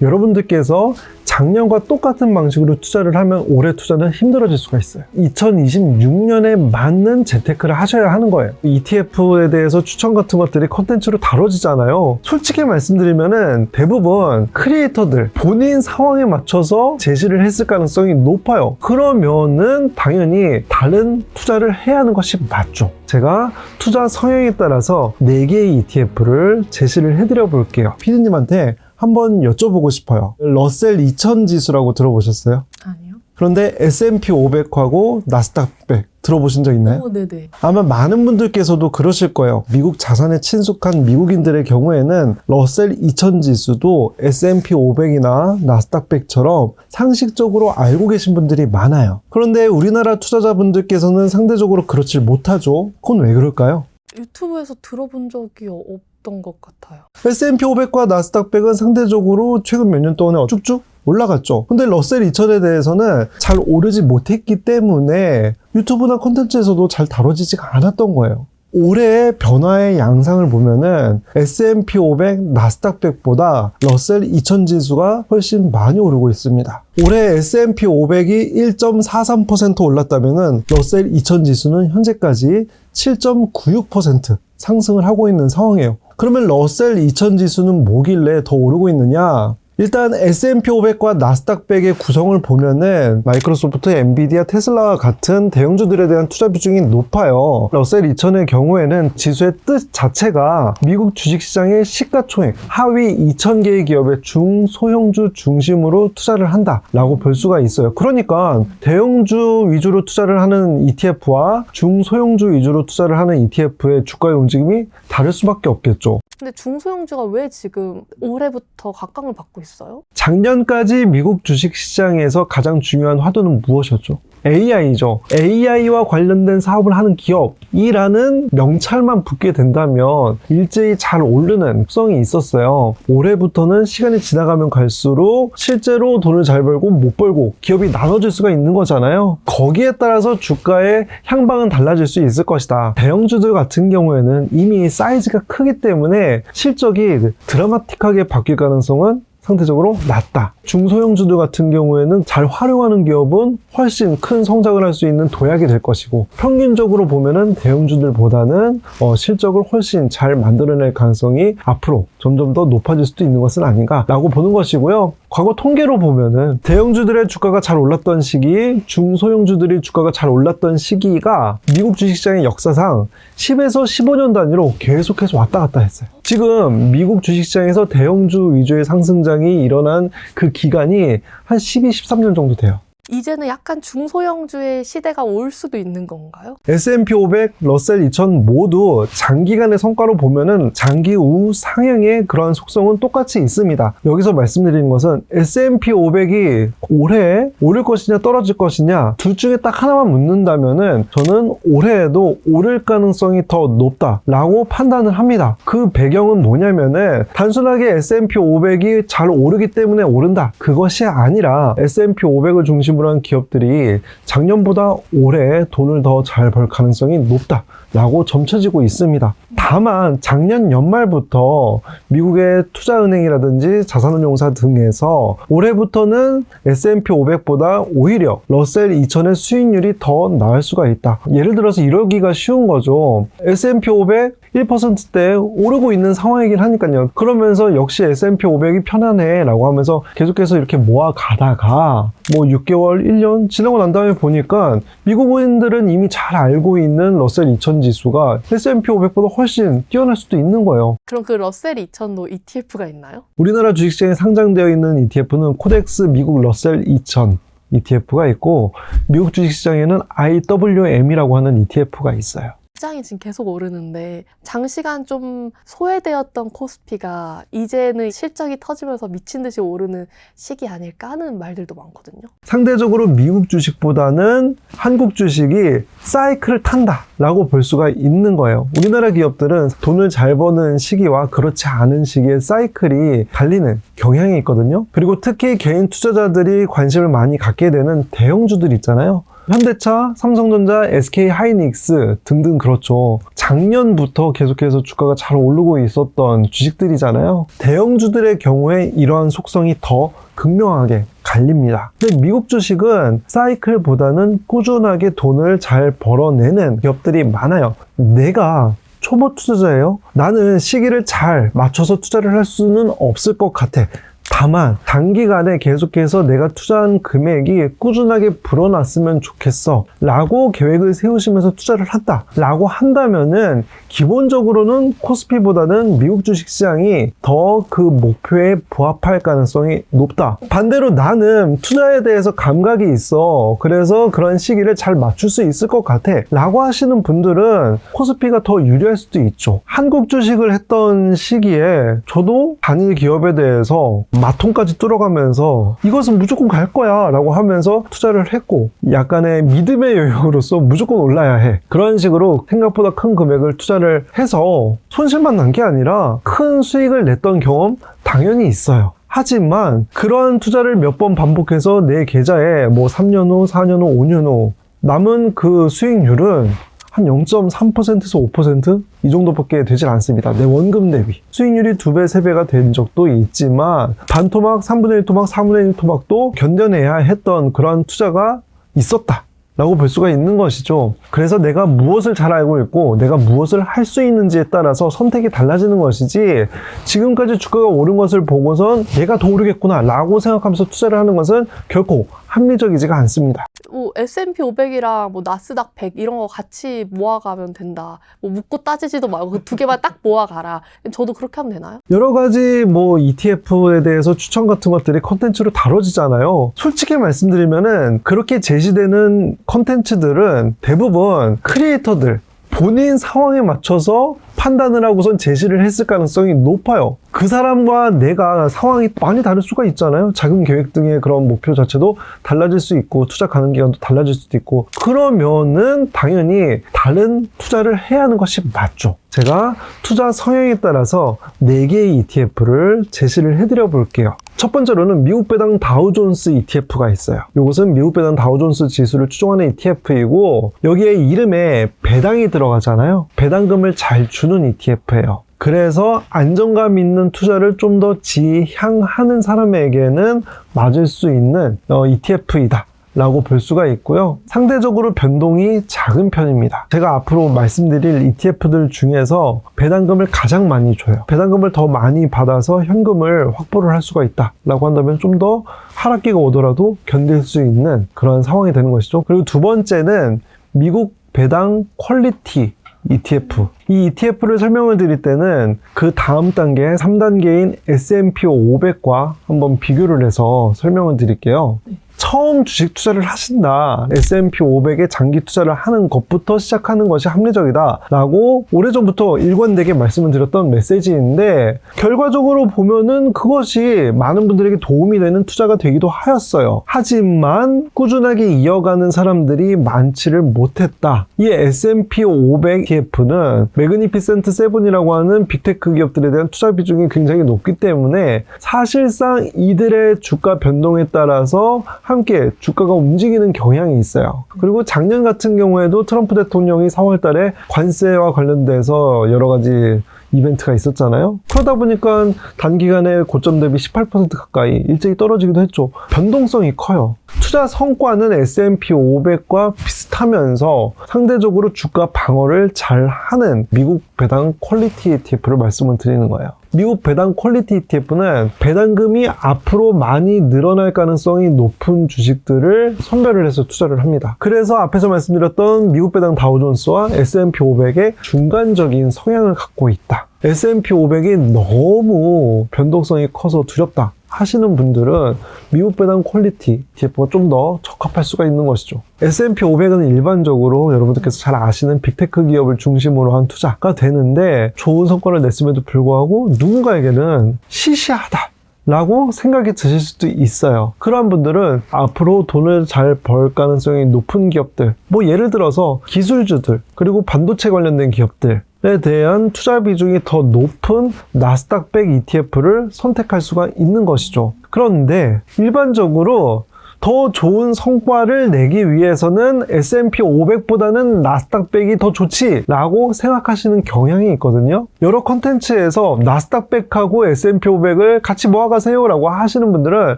여러분들께서 작년과 똑같은 방식으로 투자를 하면 올해 투자는 힘들어질 수가 있어요. 2026년에 맞는 재테크를 하셔야 하는 거예요. ETF에 대해서 추천 같은 것들이 컨텐츠로 다뤄지잖아요. 솔직히 말씀드리면은 대부분 크리에이터들 본인 상황에 맞춰서 제시를 했을 가능성이 높아요. 그러면은 당연히 다른 투자를 해야 하는 것이 맞죠. 제가 투자 성향에 따라서 4개의 ETF를 제시를 해드려 볼게요. 피디님한테 한번 여쭤보고 싶어요. 러셀 2000 지수라고 들어보셨어요? 아니요. 그런데 S&P 500하고 나스닥 100 들어보신 적 있나요? 네네. 아마 많은 분들께서도 그러실 거예요. 미국 자산에 친숙한 미국인들의 경우에는 러셀 2000 지수도 S&P 500이나 나스닥 100처럼 상식적으로 알고 계신 분들이 많아요. 그런데 우리나라 투자자분들께서는 상대적으로 그렇지 못하죠. 그건 왜 그럴까요? 유튜브에서 들어본 적이 없던 것 같아요. S&P 500과 나스닥 100은 상대적으로 최근 몇 년 동안에 쭉쭉 올라갔죠. 근데 러셀 2000에 대해서는 잘 오르지 못했기 때문에 유튜브나 콘텐츠에서도 잘 다뤄지지가 않았던 거예요. 올해의 변화의 양상을 보면은 S&P 500, 나스닥 100보다 러셀 2000 지수가 훨씬 많이 오르고 있습니다. 올해 S&P 500이 1.43% 올랐다면은 러셀 2000 지수는 현재까지 7.96% 상승을 하고 있는 상황이에요. 그러면 러셀 2000 지수는 뭐길래 더 오르고 있느냐? 일단 S&P 500과 나스닥 100의 구성을 보면은 마이크로소프트, 엔비디아, 테슬라와 같은 대형주들에 대한 투자 비중이 높아요. 러셀 2000의 경우에는 지수의 뜻 자체가 미국 주식시장의 시가총액 하위 2000개의 기업의 중소형주 중심으로 투자를 한다라고 볼 수가 있어요. 그러니까 대형주 위주로 투자를 하는 ETF와 중소형주 위주로 투자를 하는 ETF의 주가의 움직임이 다를 수밖에 없겠죠. 근데 중소형주가 왜 지금 올해부터 각광을 받고 있어요? 작년까지 미국 주식시장에서 가장 중요한 화두는 무엇이었죠? AI죠. AI와 관련된 사업을 하는 기업이라는 명찰만 붙게 된다면 일제히 잘 오르는 특성이 있었어요. 올해부터는 시간이 지나가면 갈수록 실제로 돈을 잘 벌고 못 벌고 기업이 나눠질 수가 있는 거잖아요. 거기에 따라서 주가의 향방은 달라질 수 있을 것이다. 대형주들 같은 경우에는 이미 사이즈가 크기 때문에 실적이 드라마틱하게 바뀔 가능성은 상대적으로 낮다. 중소형주들 같은 경우에는 잘 활용하는 기업은 훨씬 큰 성장을 할 수 있는 도약이 될 것이고, 평균적으로 보면은 대형주들보다는 실적을 훨씬 잘 만들어낼 가능성이 앞으로 점점 더 높아질 수도 있는 것은 아닌가라고 보는 것이고요. 과거 통계로 보면은 대형주들의 주가가 잘 올랐던 시기, 중소형주들의 주가가 잘 올랐던 시기가 미국 주식시장의 역사상 10에서 15년 단위로 계속해서 왔다 갔다 했어요. 지금 미국 주식시장에서 대형주 위주의 상승장이 일어난 그 기간이 한 12, 13년 정도 돼요. 이제는 약간 중소형주의 시대가 올 수도 있는 건가요? S&P 500, 러셀 2000 모두 장기간의 성과로 보면은 장기 우상향의 그러한 속성은 똑같이 있습니다. 여기서 말씀드리는 것은 S&P 500이 올해 오를 것이냐 떨어질 것이냐 둘 중에 딱 하나만 묻는다면은 저는 올해에도 오를 가능성이 더 높다라고 판단을 합니다. 그 배경은 뭐냐면은 단순하게 S&P 500이 잘 오르기 때문에 오른다, 그것이 아니라 S&P 500을 중심으로 한 기업들이 작년보다 올해 돈을 더 잘 벌 가능성이 높다라고 점쳐지고 있습니다. 다만 작년 연말부터 미국의 투자은행이라든지 자산운용사 등에서 올해부터는 S&P 500보다 오히려 러셀 2000의 수익률이 더 나을 수가 있다. 예를 들어서 이러기가 쉬운 거죠. S&P 500 1%대 오르고 있는 상황이긴 하니까요. 그러면서 역시 S&P 500이 편하네 라고 하면서 계속해서 이렇게 모아가다가 뭐 6개월, 1년 지나고 난 다음에 보니까 미국인들은 이미 잘 알고 있는 러셀 2000 지수가 S&P 500보다 훨씬 뛰어날 수도 있는 거예요. 그럼 그 러셀 2000도 ETF가 있나요? 우리나라 주식시장에 상장되어 있는 ETF는 코덱스 미국 러셀 2000 ETF가 있고, 미국 주식시장에는 IWM이라고 하는 ETF가 있어요. 시장이 지금 계속 오르는데 장시간 좀 소외되었던 코스피가 이제는 실적이 터지면서 미친 듯이 오르는 시기 아닐까 하는 말들도 많거든요. 상대적으로 미국 주식보다는 한국 주식이 사이클을 탄다라고 볼 수가 있는 거예요. 우리나라 기업들은 돈을 잘 버는 시기와 그렇지 않은 시기에 사이클이 갈리는 경향이 있거든요. 그리고 특히 개인 투자자들이 관심을 많이 갖게 되는 대형주들 있잖아요. 현대차, 삼성전자, SK하이닉스 등등 그렇죠. 작년부터 계속해서 주가가 잘 오르고 있었던 주식들이잖아요. 대형주들의 경우에 이러한 속성이 더 극명하게 갈립니다. 근데 미국 주식은 사이클보다는 꾸준하게 돈을 잘 벌어내는 기업들이 많아요. 내가 초보 투자자예요. 나는 시기를 잘 맞춰서 투자를 할 수는 없을 것 같아. 다만 단기간에 계속해서 내가 투자한 금액이 꾸준하게 불어났으면 좋겠어 라고 계획을 세우시면서 투자를 한다 라고 한다면은 기본적으로는 코스피보다는 미국 주식시장이 더 그 목표에 부합할 가능성이 높다. 반대로 나는 투자에 대해서 감각이 있어, 그래서 그런 시기를 잘 맞출 수 있을 것 같아 라고 하시는 분들은 코스피가 더 유리할 수도 있죠. 한국 주식을 했던 시기에 저도 단일 기업에 대해서 마통까지 뚫어가면서 이것은 무조건 갈 거야 라고 하면서 투자를 했고, 약간의 믿음의 영역으로서 무조건 올라야 해, 그런 식으로 생각보다 큰 금액을 투자를 해서 손실만 난 게 아니라 큰 수익을 냈던 경험 당연히 있어요. 하지만 그러한 투자를 몇 번 반복해서 내 계좌에 뭐 3년 후, 4년 후, 5년 후 남은 그 수익률은 한 0.3%에서 5%? 이 정도밖에 되질 않습니다. 내 원금 대비. 수익률이 2배, 3배가 된 적도 있지만 반토막, 3분의 1 토막, 4분의 1 토막도 견뎌내야 했던 그런 투자가 있었다 라고 볼 수가 있는 것이죠. 그래서 내가 무엇을 잘 알고 있고 내가 무엇을 할 수 있는지에 따라서 선택이 달라지는 것이지, 지금까지 주가가 오른 것을 보고선 얘가 더 오르겠구나 라고 생각하면서 투자를 하는 것은 결코 합리적이지가 않습니다. 뭐 S&P 500이랑 뭐 나스닥 100 이런 거 같이 모아가면 된다. 뭐 묻고 따지지도 말고 그 두 개만 딱 모아가라. 저도 그렇게 하면 되나요? 여러 가지 뭐 ETF에 대해서 추천 같은 것들이 컨텐츠로 다뤄지잖아요. 솔직히 말씀드리면은 그렇게 제시되는 컨텐츠들은 대부분 크리에이터들 본인 상황에 맞춰서 판단을 하고선 제시를 했을 가능성이 높아요. 그 사람과 내가 상황이 많이 다를 수가 있잖아요. 자금 계획 등의 그런 목표 자체도 달라질 수 있고 투자 가능 기간도 달라질 수도 있고, 그러면은 당연히 다른 투자를 해야 하는 것이 맞죠. 제가 투자 성향에 따라서 4개의 ETF를 제시를 해드려 볼게요. 첫 번째로는 미국 배당 다우존스 ETF가 있어요. 이것은 미국 배당 다우존스 지수를 추종하는 ETF이고 여기에 이름에 배당이 들어가잖아요. 배당금을 잘 주는 ETF예요. 그래서 안정감 있는 투자를 좀 더 지향하는 사람에게는 맞을 수 있는 ETF이다 라고 볼 수가 있고요. 상대적으로 변동이 작은 편입니다. 제가 앞으로 말씀드릴 ETF들 중에서 배당금을 가장 많이 줘요. 배당금을 더 많이 받아서 현금을 확보를 할 수가 있다 라고 한다면 좀 더 하락기가 오더라도 견딜 수 있는 그런 상황이 되는 것이죠. 그리고 두 번째는 미국 배당 퀄리티 ETF. 이 ETF를 설명을 드릴 때는 그 다음 단계 3단계인 S&P 500과 한번 비교를 해서 설명을 드릴게요. 처음 주식 투자를 하신다, S&P 500에 장기 투자를 하는 것부터 시작하는 것이 합리적이다 라고 오래전부터 일관되게 말씀을 드렸던 메시지인데, 결과적으로 보면은 그것이 많은 분들에게 도움이 되는 투자가 되기도 하였어요. 하지만 꾸준하게 이어가는 사람들이 많지를 못했다. 이 S&P 500 ETF는 매그니피센트 7이라고 하는 빅테크 기업들에 대한 투자 비중이 굉장히 높기 때문에 사실상 이들의 주가 변동에 따라서 함께 주가가 움직이는 경향이 있어요. 그리고 작년 같은 경우에도 트럼프 대통령이 4월 달에 관세와 관련돼서 여러 가지 이벤트가 있었잖아요. 그러다 보니까 단기간에 고점 대비 18% 가까이 일찍이 떨어지기도 했죠. 변동성이 커요. 투자 성과는 S&P 500과 비슷하면서 상대적으로 주가 방어를 잘 하는 미국 배당 퀄리티 ETF를 말씀을 드리는 거예요. 미국 배당 퀄리티 ETF는 배당금이 앞으로 많이 늘어날 가능성이 높은 주식들을 선별을 해서 투자를 합니다. 그래서 앞에서 말씀드렸던 미국 배당 다우존스와 S&P 500의 중간적인 성향을 갖고 있다. S&P 500이 너무 변동성이 커서 두렵다 하시는 분들은 미국 배당 퀄리티 ETF가 좀 더 적합할 수가 있는 것이죠. S&P 500은 일반적으로 여러분들께서 잘 아시는 빅테크 기업을 중심으로 한 투자가 되는데, 좋은 성과를 냈음에도 불구하고 누군가에게는 시시하다 라고 생각이 드실 수도 있어요. 그런 분들은 앞으로 돈을 잘 벌 가능성이 높은 기업들, 뭐 예를 들어서 기술주들, 그리고 반도체 관련된 기업들 에 대한 투자 비중이 더 높은 나스닥 100 ETF를 선택할 수가 있는 것이죠. 그런데 일반적으로 더 좋은 성과를 내기 위해서는 S&P 500보다는 나스닥백이 더 좋지라고 생각하시는 경향이 있거든요. 여러 컨텐츠에서 나스닥백하고 S&P 500을 같이 모아가세요라고 하시는 분들은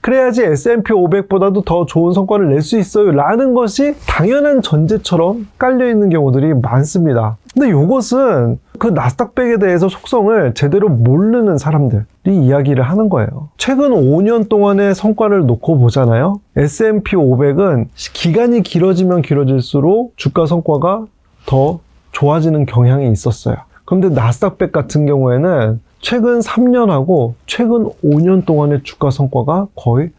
그래야지 S&P 500보다도 더 좋은 성과를 낼 수 있어요 라는 것이 당연한 전제처럼 깔려있는 경우들이 많습니다. 근데 이것은 그 나스닥백에 대해서 속성을 제대로 모르는 사람들이 이야기를 하는 거예요. 최근 5년 동안의 성과를 놓고 보잖아요. S&P 500은 기간이 길어지면 길어질수록 주가 성과가 더 좋아지는 경향이 있었어요. 그런데 나스닥백 같은 경우에는 최근 3년하고 최근 5년 동안의 주가 성과가 거의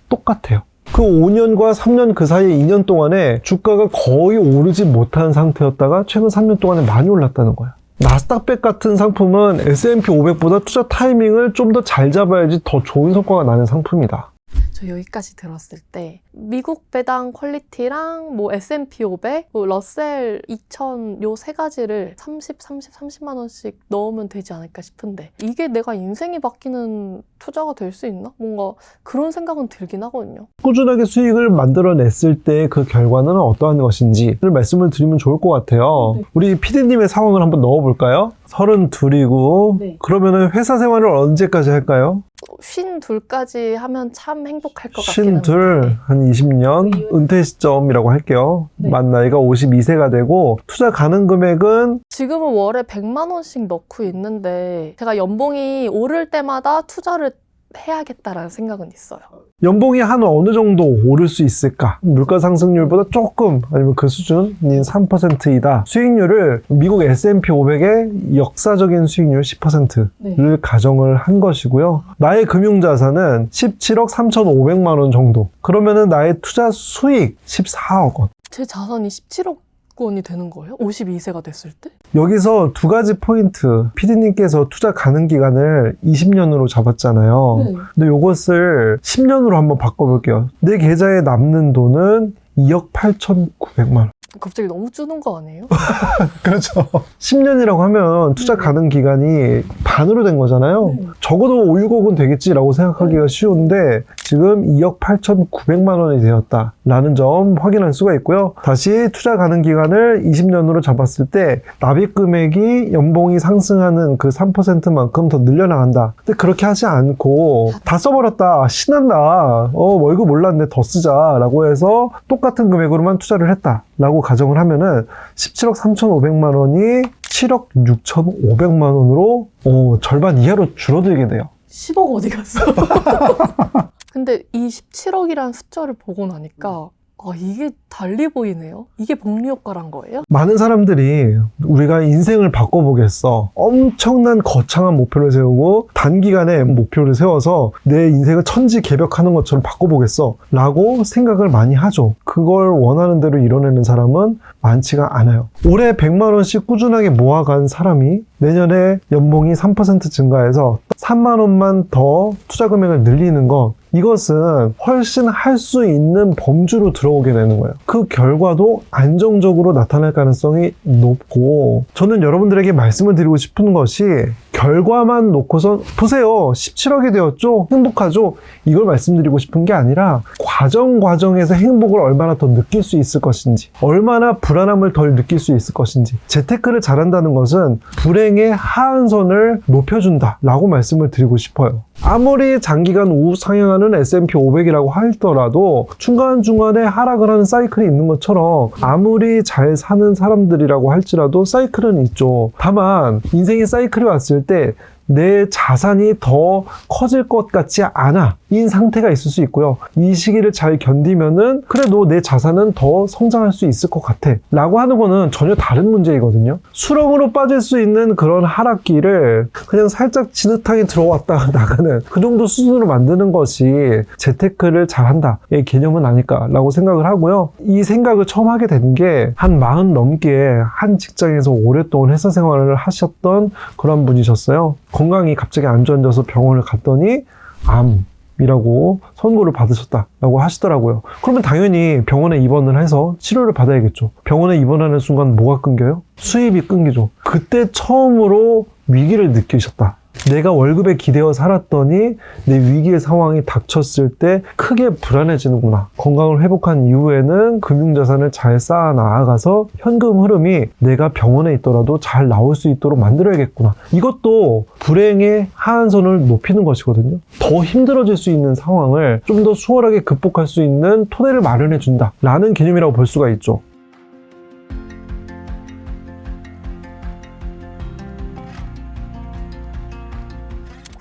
똑같아요. 그 5년과 3년 그 사이 2년 동안에 주가가 거의 오르지 못한 상태였다가 최근 3년 동안에 많이 올랐다는 거예요. 나스닥백 같은 상품은 S&P 500보다 투자 타이밍을 좀 더 잘 잡아야지 더 좋은 성과가 나는 상품이다. 저 여기까지 들었을 때 미국 배당 퀄리티랑 뭐 S&P 500, 뭐 러셀 2000 요 세 가지를 30만 원씩 넣으면 되지 않을까 싶은데 이게 내가 인생이 바뀌는 투자가 될 수 있나? 뭔가 그런 생각은 들긴 하거든요. 꾸준하게 수익을 만들어냈을 때 그 결과는 어떠한 것인지를 말씀을 드리면 좋을 것 같아요. 네. 우리 PD님의 상황을 한번 넣어볼까요? 32이고 네. 그러면은 회사 생활을 언제까지 할까요? 52까지 하면 참 행복할 것 같긴 합니다. 52, 한 20년 은퇴 시점이라고 할게요. 네. 만 나이가 52세가 되고 투자 가능 금액은 지금은 월에 100만 원씩 넣고 있는데 제가 연봉이 오를 때마다 투자를 해야겠다라는 생각은 있어요. 연봉이 한 어느 정도 오를 수 있을까? 물가 상승률보다 조금 아니면 그 수준인 3%이다. 수익률을 미국 S&P 500의 역사적인 수익률 10%를 네. 가정을 한 것이고요. 나의 금융자산은 17억 3,500만 원 정도. 그러면은 나의 투자 수익 14억 원. 제 자산이 17억 원이 되는 거예요? 52세가 됐을 때? 여기서 두 가지 포인트. PD님께서 투자 가능 기간을 20년으로 잡았잖아요. 네. 근데 이것을 10년으로 한번 바꿔볼게요. 내 계좌에 남는 돈은 2억 8,900만 원. 갑자기 너무 주는 거 아니에요? 그렇죠. 10년이라고 하면 투자 가능 기간이 반으로 된 거잖아요. 네. 적어도 5, 6억은 되겠지라고 생각하기가 쉬운데 지금 2억 8,900만 원이 되었다라는 점 확인할 수가 있고요. 다시 투자 가능 기간을 20년으로 잡았을 때 납입 금액이 연봉이 상승하는 그 3%만큼 더 늘려나간다. 근데 그렇게 하지 않고 다 써버렸다. 신난다. 월급 올랐네. 더 쓰자라고 해서 똑같은 금액으로만 투자를 했다라고 가정을 하면은 17억 3,500만 원이 7억 6,500만 원으로 절반 이하로 줄어들게 돼요. 10억 어디 갔어? 근데 이 17억이라는 숫자를 보고 나니까 이게 달리 보이네요. 이게 복리 효과란 거예요? 많은 사람들이 우리가 인생을 바꿔보겠어. 엄청난 거창한 목표를 세우고 단기간에 목표를 세워서 내 인생을 천지개벽하는 것처럼 바꿔보겠어 라고 생각을 많이 하죠. 그걸 원하는 대로 이뤄내는 사람은 많지가 않아요. 올해 100만 원씩 꾸준하게 모아간 사람이 내년에 연봉이 3% 증가해서 3만 원만 더 투자 금액을 늘리는 것, 이것은 훨씬 할 수 있는 범주로 들어오게 되는 거예요. 그 결과도 안정적으로 나타날 가능성이 높고, 저는 여러분들에게 말씀을 드리고 싶은 것이 결과만 놓고선 보세요. 17억이 되었죠? 행복하죠? 이걸 말씀드리고 싶은 게 아니라 과정에서 행복을 얼마나 더 느낄 수 있을 것인지, 얼마나 불안함을 덜 느낄 수 있을 것인지. 재테크를 잘한다는 것은 불행의 하한선을 높여준다 라고 말씀을 드리고 싶어요. 아무리 장기간 우상향하는 S&P 500이라고 하더라도 중간중간에 하락을 하는 사이클이 있는 것처럼 아무리 잘 사는 사람들이라고 할지라도 사이클은 있죠. 다만 인생의 사이클이 왔을 때 내 자산이 더 커질 것 같지 않아 인 상태가 있을 수 있고요. 이 시기를 잘 견디면은 그래도 내 자산은 더 성장할 수 있을 것 같아 라고 하는 거는 전혀 다른 문제이거든요. 수렁으로 빠질 수 있는 그런 하락기를 그냥 살짝 지긋하게 들어왔다 나가는 그 정도 수준으로 만드는 것이 재테크를 잘한다의 개념은 아닐까라고 생각을 하고요. 이 생각을 처음 하게 된 게 한 40 넘게 한 직장에서 오랫동안 회사 생활을 하셨던 그런 분이셨어요. 건강이 갑자기 안 좋아져서 병원을 갔더니 암이라고 선고를 받으셨다라고 하시더라고요. 그러면 당연히 병원에 입원을 해서 치료를 받아야겠죠. 병원에 입원하는 순간 뭐가 끊겨요? 수입이 끊기죠. 그때 처음으로 위기를 느끼셨다 내가 월급에 기대어 살았더니 내 위기의 상황이 닥쳤을 때 크게 불안해지는구나. 건강을 회복한 이후에는 금융자산을 잘 쌓아 나아가서 현금 흐름이 내가 병원에 있더라도 잘 나올 수 있도록 만들어야겠구나. 이것도 불행의 하한선을 높이는 것이거든요. 더 힘들어질 수 있는 상황을 좀 더 수월하게 극복할 수 있는 토대를 마련해 준다 라는 개념이라고 볼 수가 있죠.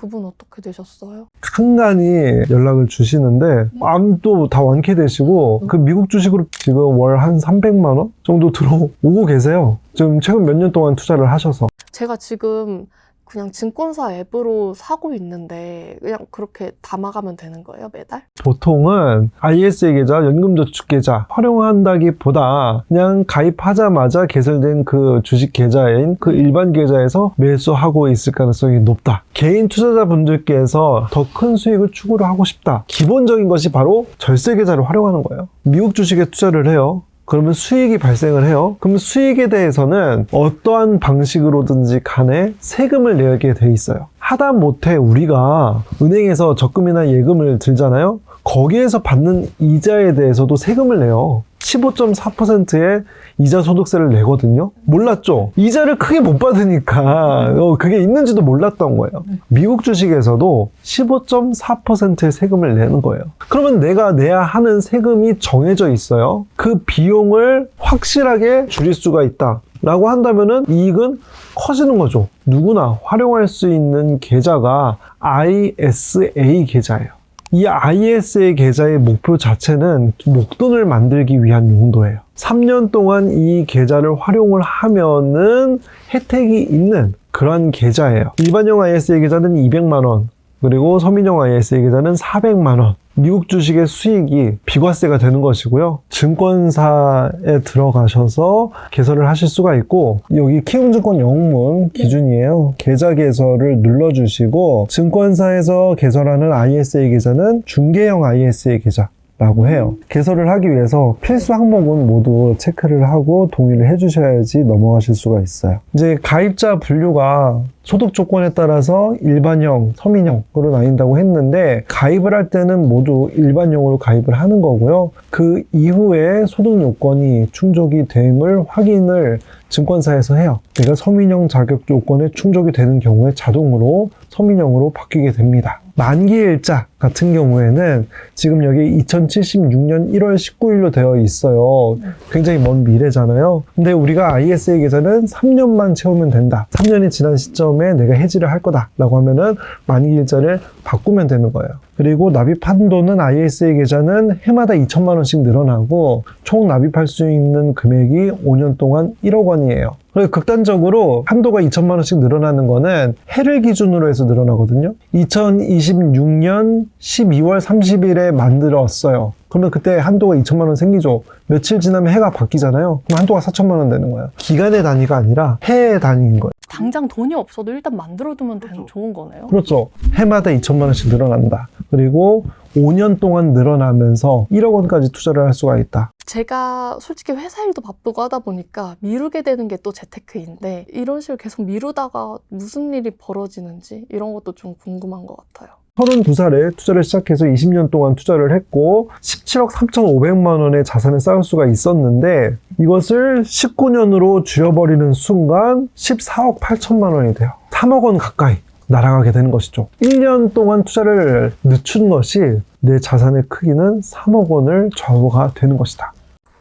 그분 어떻게 되셨어요? 간간히 연락을 주시는데 암도 다 완쾌되시고 그 미국 주식으로 지금 월 한 300만 원 정도 들어오고 계세요. 지금 최근 몇 년 동안 투자를 하셔서. 제가 지금 그냥 증권사 앱으로 사고 있는데 그냥 그렇게 담아가면 되는 거예요, 매달? 보통은 ISA 계좌, 연금저축 계좌 활용한다기보다 그냥 가입하자마자 개설된 그 주식 계좌인 그 일반 계좌에서 매수하고 있을 가능성이 높다. 개인 투자자분들께서 더 큰 수익을 추구를 하고 싶다. 기본적인 것이 바로 절세 계좌를 활용하는 거예요. 미국 주식에 투자를 해요. 그러면 수익이 발생을 해요. 그럼 수익에 대해서는 어떠한 방식으로든지 간에 세금을 내게 돼 있어요. 하다못해 우리가 은행에서 적금이나 예금을 들잖아요. 거기에서 받는 이자에 대해서도 세금을 내요. 15.4%의 이자 소득세를 내거든요. 몰랐죠? 이자를 크게 못 받으니까 그게 있는지도 몰랐던 거예요. 미국 주식에서도 15.4%의 세금을 내는 거예요. 그러면 내가 내야 하는 세금이 정해져 있어요. 그 비용을 확실하게 줄일 수가 있다 라고 한다면은 이익은 커지는 거죠. 누구나 활용할 수 있는 계좌가 ISA 계좌예요. 이 ISA 계좌의 목표 자체는 목돈을 만들기 위한 용도예요. 3년 동안 이 계좌를 활용을 하면은 혜택이 있는 그런 계좌예요. 일반형 ISA 계좌는 200만 원, 그리고 서민형 ISA 계좌는 400만 원. 미국 주식의 수익이 비과세가 되는 것이고요. 증권사에 들어가셔서 개설을 하실 수가 있고, 여기 키움증권 영문 기준이에요. 계좌 개설을 눌러주시고, 증권사에서 개설하는 ISA 계좌는 중개형 ISA 계좌 라고 해요. 개설을 하기 위해서 필수 항목은 모두 체크를 하고 동의를 해주셔야지 넘어가실 수가 있어요. 이제 가입자 분류가 소득 조건에 따라서 일반형, 서민형으로 나뉜다고 했는데 가입을 할 때는 모두 일반형으로 가입을 하는 거고요. 그 이후에 소득 요건이 충족이 됨을 확인을 증권사에서 해요. 내가 서민형 자격 조건에 충족이 되는 경우에 자동으로 서민형으로 바뀌게 됩니다. 만기일자 같은 경우에는 지금 여기 2076년 1월 19일로 되어 있어요. 굉장히 먼 미래잖아요. 근데 우리가 ISA 계좌는 3년만 채우면 된다. 3년이 지난 시점에 내가 해지를 할 거다 라고 하면은 만기일자를 바꾸면 되는 거예요. 그리고 납입 한도는 ISA 계좌는 해마다 2천만 원씩 늘어나고 총 납입할 수 있는 금액이 5년 동안 1억 원이에요. 그래서 극단적으로 한도가 2천만 원씩 늘어나는 거는 해를 기준으로 해서 늘어나거든요. 2026년 12월 30일에 만들었어요. 그러면 그때 한도가 2천만 원 생기죠. 며칠 지나면 해가 바뀌잖아요. 그럼 한도가 4천만 원 되는 거예요. 기간의 단위가 아니라 해의 단위인 거예요. 당장 돈이 없어도 일단 만들어두면 되는 좋은 거네요. 그렇죠. 해마다 2천만 원씩 늘어난다. 그리고 5년 동안 늘어나면서 1억 원까지 투자를 할 수가 있다. 제가 솔직히 회사 일도 바쁘고 하다 보니까 미루게 되는 게 또 재테크인데 이런 식으로 계속 미루다가 무슨 일이 벌어지는지 이런 것도 좀 궁금한 것 같아요. 32살에 투자를 시작해서 20년 동안 투자를 했고 17억 3,500만 원의 자산을 쌓을 수가 있었는데 이것을 19년으로 줄여버리는 순간 14억 8천만 원이 돼요. 3억 원 가까이 날아가게 되는 것이죠. 1년 동안 투자를 늦춘 것이 내 자산의 크기는 3억 원을 좌우가 되는 것이다.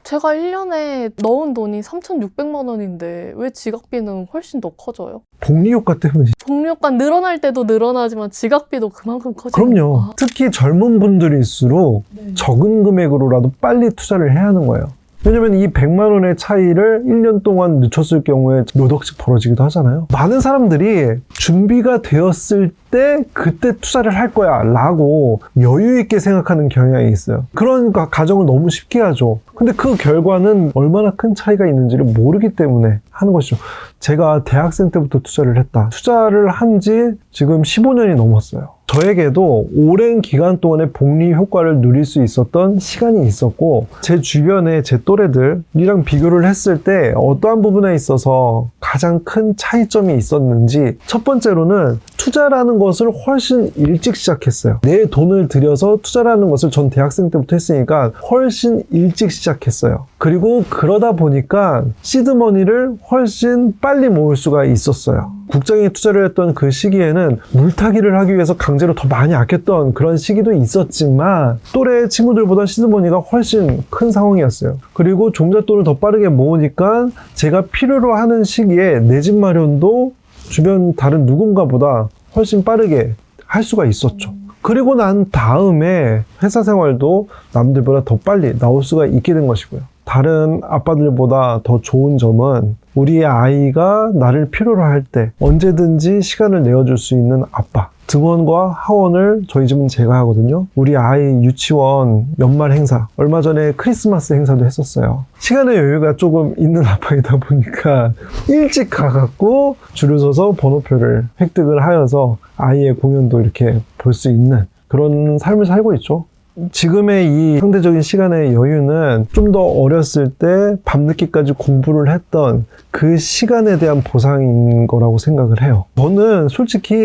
제가 1년에 넣은 돈이 3,600만 원인데 왜 지각비는 훨씬 더 커져요? 복리효과 때문이죠. 복리효과 늘어날 때도 늘어나지만 지각비도 그만큼 커지는 그럼요. 거야. 특히 젊은 분들일수록 적은 금액으로라도 빨리 투자를 해야 하는 거예요. 왜냐면 이 100만 원의 차이를 1년 동안 늦췄을 경우에 몇 억씩 벌어지기도 하잖아요. 많은 사람들이 준비가 되었을 때 그때 투자를 할 거야 라고 여유 있게 생각하는 경향이 있어요. 그러니까 가정을 너무 쉽게 하죠. 근데 그 결과는 얼마나 큰 차이가 있는지를 모르기 때문에 하는 것이죠. 제가 대학생 때부터 투자를 했다. 투자를 한 지 지금 15년이 넘었어요. 저에게도 오랜 기간 동안의 복리 효과를 누릴 수 있었던 시간이 있었고, 제 주변의 제 또래들이랑 비교를 했을 때 어떠한 부분에 있어서 가장 큰 차이점이 있었는지, 첫 번째로는 투자라는 것을 훨씬 일찍 시작했어요. 내 돈을 들여서 투자라는 것을 전 대학생 때부터 했으니까 훨씬 일찍 시작했어요. 그리고 그러다 보니까 시드머니를 훨씬 빨리 모을 수가 있었어요. 국장에 투자를 했던 그 시기에는 물타기를 하기 위해서 강제로 더 많이 아꼈던 그런 시기도 있었지만, 또래 친구들보다 시드머니가 훨씬 큰 상황이었어요. 그리고 종잣돈을 더 빠르게 모으니까 제가 필요로 하는 시기에 내 집 마련도 주변 다른 누군가보다 훨씬 빠르게 할 수가 있었죠. 그리고 난 다음에 회사 생활도 남들보다 더 빨리 나올 수가 있게 된 것이고요. 다른 아빠들보다 더 좋은 점은 우리 아이가 나를 필요로 할 때 언제든지 시간을 내어줄 수 있는 아빠. 등원과 하원을 저희 집은 제가 하거든요. 우리 아이 유치원 연말 행사, 얼마 전에 크리스마스 행사도 했었어요. 시간의 여유가 조금 있는 아빠이다 보니까 일찍 가갖고 줄을 서서 번호표를 획득을 하여서 아이의 공연도 이렇게 볼 수 있는 그런 삶을 살고 있죠. 지금의 이 상대적인 시간의 여유는 좀 더 어렸을 때 밤늦게까지 공부를 했던 그 시간에 대한 보상인 거라고 생각을 해요. 저는 솔직히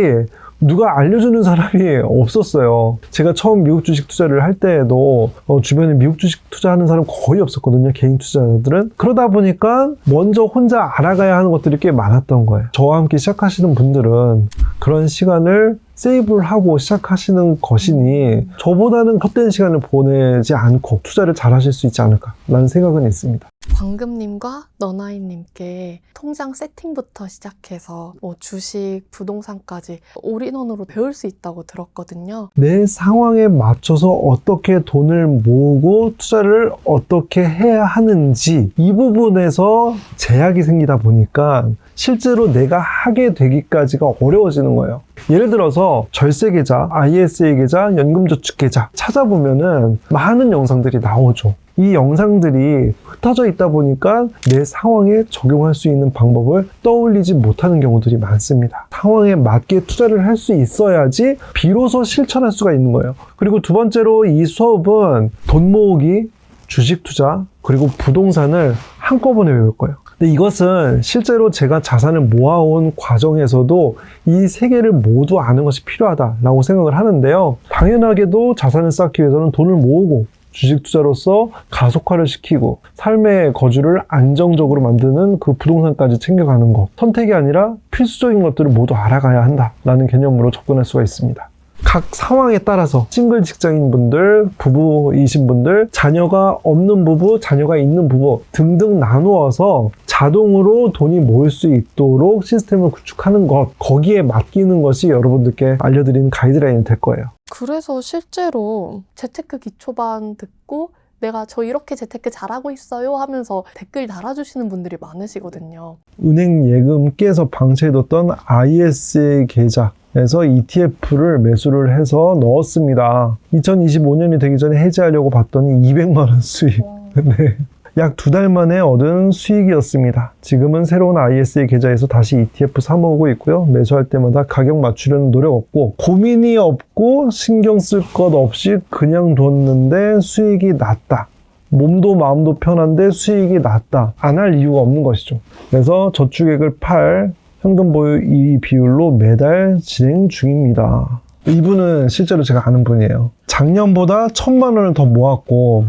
누가 알려주는 사람이 없었어요. 제가 처음 미국 주식 투자를 할 때에도 주변에 미국 주식 투자하는 사람 거의 없었거든요. 개인 투자자들은. 그러다 보니까 먼저 혼자 알아가야 하는 것들이 꽤 많았던 거예요. 저와 함께 시작하시는 분들은 그런 시간을 세이브를 하고 시작하시는 것이니 저보다는 헛된 시간을 보내지 않고 투자를 잘 하실 수 있지 않을까 라는 생각은 있습니다. 광금님과 너나이님께 통장 세팅부터 시작해서 주식, 부동산까지 올인원으로 배울 수 있다고 들었거든요. 내 상황에 맞춰서 어떻게 돈을 모으고 투자를 어떻게 해야 하는지 이 부분에서 제약이 생기다 보니까 실제로 내가 하게 되기까지가 어려워지는 거예요. 예를 들어서 절세계좌, ISA 계좌, 연금저축계좌 찾아보면은 많은 영상들이 나오죠. 이 영상들이 흩어져 있다 보니까 내 상황에 적용할 수 있는 방법을 떠올리지 못하는 경우들이 많습니다. 상황에 맞게 투자를 할 수 있어야지 비로소 실천할 수가 있는 거예요. 그리고 두 번째로 이 수업은 돈 모으기, 주식 투자, 그리고 부동산을 한꺼번에 외울 거예요. 근데 이것은 실제로 제가 자산을 모아온 과정에서도 이 세 개를 모두 아는 것이 필요하다라고 생각을 하는데요. 당연하게도 자산을 쌓기 위해서는 돈을 모으고 주식 투자로서 가속화를 시키고 삶의 거주를 안정적으로 만드는 그 부동산까지 챙겨가는 것. 선택이 아니라 필수적인 것들을 모두 알아가야 한다라는 개념으로 접근할 수가 있습니다. 각 상황에 따라서 싱글 직장인분들, 부부이신 분들, 자녀가 없는 부부, 자녀가 있는 부부 등등 나누어서 자동으로 돈이 모일 수 있도록 시스템을 구축하는 것, 거기에 맡기는 것이 여러분들께 알려드리는 가이드라인이 될 거예요. 그래서 실제로 재테크 기초반 듣고 내가 저 이렇게 재테크 잘하고 있어요 하면서 댓글 달아주시는 분들이 많으시거든요. 은행 예금 깨서 방치해뒀던 ISA 계좌에서 ETF를 매수를 해서 넣었습니다. 2025년이 되기 전에 해지하려고 봤더니 200만 원 수익. 네. 약 2달 만에 얻은 수익이었습니다. 지금은 새로운 ISA 계좌에서 다시 ETF 사모으고 있고요. 매수할 때마다 가격 맞추려는 노력 없고 고민이 없고 신경 쓸 것 없이 그냥 뒀는데 수익이 났다. 몸도 마음도 편한데 수익이 났다. 안 할 이유가 없는 것이죠. 그래서 저축액을 팔 현금 보유 이 비율로 매달 진행 중입니다. 이분은 실제로 제가 아는 분이에요. 작년보다 1,000만 원을 더 모았고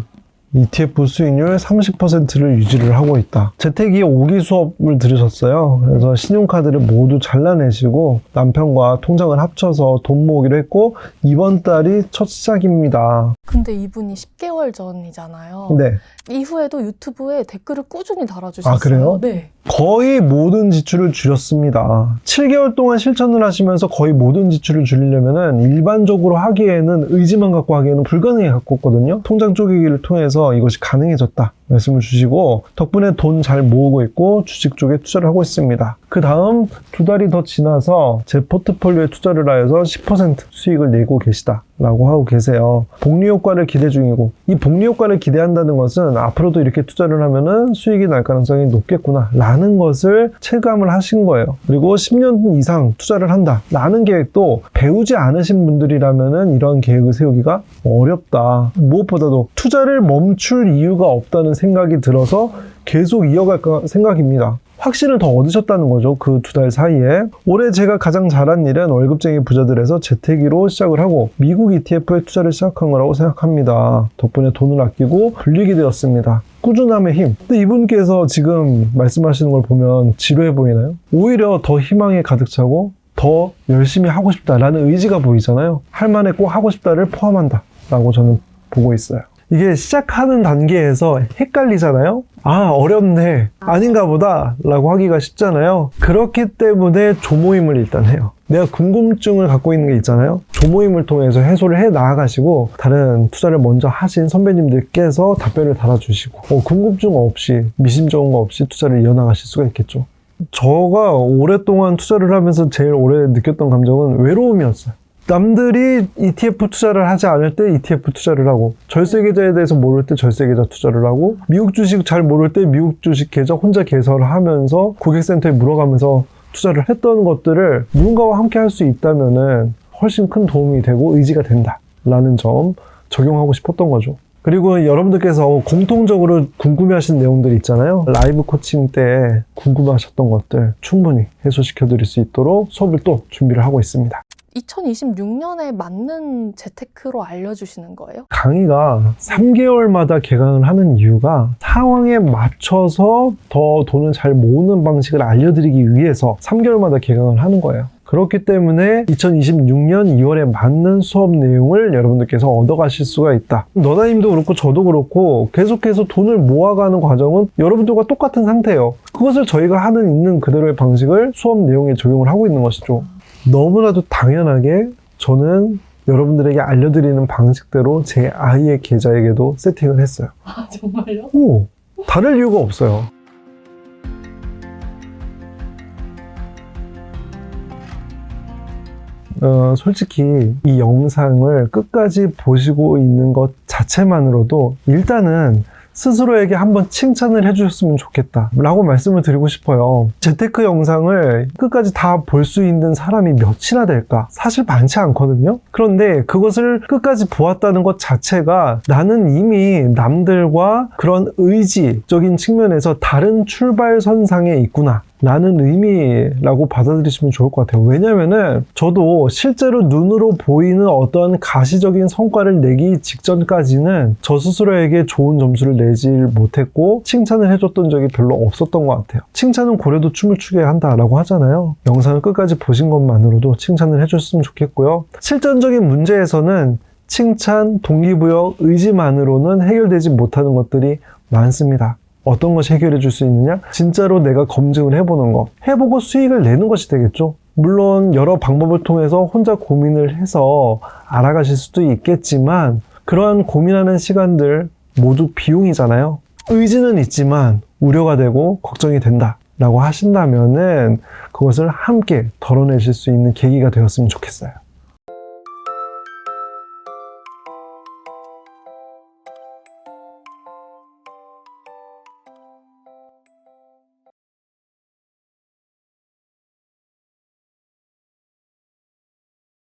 ETF 수익률 30%를 유지를 하고 있다. 재테기 5기 수업을 들으셨어요. 그래서 신용카드를 모두 잘라내시고 남편과 통장을 합쳐서 돈 모으기로 했고 이번 달이 첫 시작입니다. 근데 이분이 10개월 전이잖아요. 네. 이후에도 유튜브에 댓글을 꾸준히 달아주셨어요. 아, 그래요? 네. 거의 모든 지출을 줄였습니다. 7개월 동안 실천을 하시면서 거의 모든 지출을 줄이려면은 일반적으로 하기에는 의지만 갖고 하기에는 불가능해 갖고 있거든요. 통장 쪼개기를 통해서 이것이 가능해졌다 말씀을 주시고 덕분에 돈 잘 모으고 있고 주식 쪽에 투자를 하고 있습니다. 그 다음 2달이 더 지나서 제 포트폴리오에 투자를 하여서 10% 수익을 내고 계시다 라고 하고 계세요. 복리 효과를 기대 중이고, 이 복리 효과를 기대한다는 것은 앞으로도 이렇게 투자를 하면은 수익이 날 가능성이 높겠구나 라는 것을 체감을 하신 거예요. 그리고 10년 이상 투자를 한다 라는 계획도 배우지 않으신 분들이라면은 이런 계획을 세우기가 어렵다. 무엇보다도 투자를 멈출 이유가 없다는 생각이 들어서 계속 이어갈 생각입니다. 확신을 더 얻으셨다는 거죠. 그 2달 사이에. 올해 제가 가장 잘한 일은 월급쟁이 부자들에서 재테기로 시작을 하고 미국 ETF에 투자를 시작한 거라고 생각합니다. 덕분에 돈을 아끼고 불리게 되었습니다. 꾸준함의 힘. 근데 이분께서 지금 말씀하시는 걸 보면 지루해 보이나요? 오히려 더 희망에 가득 차고 더 열심히 하고 싶다라는 의지가 보이잖아요. 할 만에 꼭 하고 싶다를 포함한다 라고 저는 보고 있어요. 이게 시작하는 단계에서 헷갈리잖아요. 아, 어렵네. 아닌가 보다 라고 하기가 쉽잖아요. 그렇기 때문에 조모임을 일단 해요. 내가 궁금증을 갖고 있는 게 있잖아요. 조모임을 통해서 해소를 해 나아가시고 다른 투자를 먼저 하신 선배님들께서 답변을 달아주시고 궁금증 없이 미심쩍은 거 없이 투자를 이어나가실 수가 있겠죠. 저가 오랫동안 투자를 하면서 제일 오래 느꼈던 감정은 외로움이었어요. 남들이 ETF 투자를 하지 않을 때 ETF 투자를 하고, 절세계좌에 대해서 모를 때 절세계좌 투자를 하고, 미국 주식 잘 모를 때 미국 주식 계좌 혼자 개설을 하면서 고객센터에 물어가면서 투자를 했던 것들을 누군가와 함께 할 수 있다면은 훨씬 큰 도움이 되고 의지가 된다 라는 점 적용하고 싶었던 거죠. 그리고 여러분들께서 공통적으로 궁금해하신 내용들 있잖아요. 라이브 코칭 때 궁금하셨던 것들 충분히 해소시켜 드릴 수 있도록 수업을 또 준비를 하고 있습니다. 2026년에 맞는 재테크로 알려주시는 거예요? 강의가 3개월마다 개강을 하는 이유가 상황에 맞춰서 더 돈을 잘 모으는 방식을 알려드리기 위해서 3개월마다 개강을 하는 거예요. 그렇기 때문에 2026년 2월에 맞는 수업 내용을 여러분들께서 얻어가실 수가 있다. 너다님도 그렇고 저도 그렇고 계속해서 돈을 모아가는 과정은 여러분들과 똑같은 상태예요. 그것을 저희가 하는 있는 그대로의 방식을 수업 내용에 적용을 하고 있는 것이죠. 너무나도 당연하게 저는 여러분들에게 알려드리는 방식대로 제 아이의 계좌에게도 세팅을 했어요. 아, 정말요? 오, 다를 이유가 없어요. 솔직히 이 영상을 끝까지 보시고 있는 것 자체만으로도 일단은 스스로에게 한번 칭찬을 해주셨으면 좋겠다 라고 말씀을 드리고 싶어요. 재테크 영상을 끝까지 다 볼 수 있는 사람이 몇이나 될까? 사실 많지 않거든요. 그런데 그것을 끝까지 보았다는 것 자체가 나는 이미 남들과 그런 의지적인 측면에서 다른 출발선상에 있구나 라는 의미라고 받아들이시면 좋을 것 같아요. 왜냐면은 저도 실제로 눈으로 보이는 어떤 가시적인 성과를 내기 직전까지는 저 스스로에게 좋은 점수를 내지 못했고 칭찬을 해줬던 적이 별로 없었던 것 같아요. 칭찬은 고래도 춤을 추게 한다라고 하잖아요. 영상을 끝까지 보신 것만으로도 칭찬을 해줬으면 좋겠고요. 실전적인 문제에서는 칭찬, 동기부여, 의지만으로는 해결되지 못하는 것들이 많습니다. 어떤 것이 해결해 줄 수 있느냐? 진짜로 내가 검증을 해보는 거. 해보고 수익을 내는 것이 되겠죠? 물론 여러 방법을 통해서 혼자 고민을 해서 알아가실 수도 있겠지만 그러한 고민하는 시간들 모두 비용이잖아요. 의지는 있지만 우려가 되고 걱정이 된다 라고 하신다면은 그것을 함께 덜어내실 수 있는 계기가 되었으면 좋겠어요.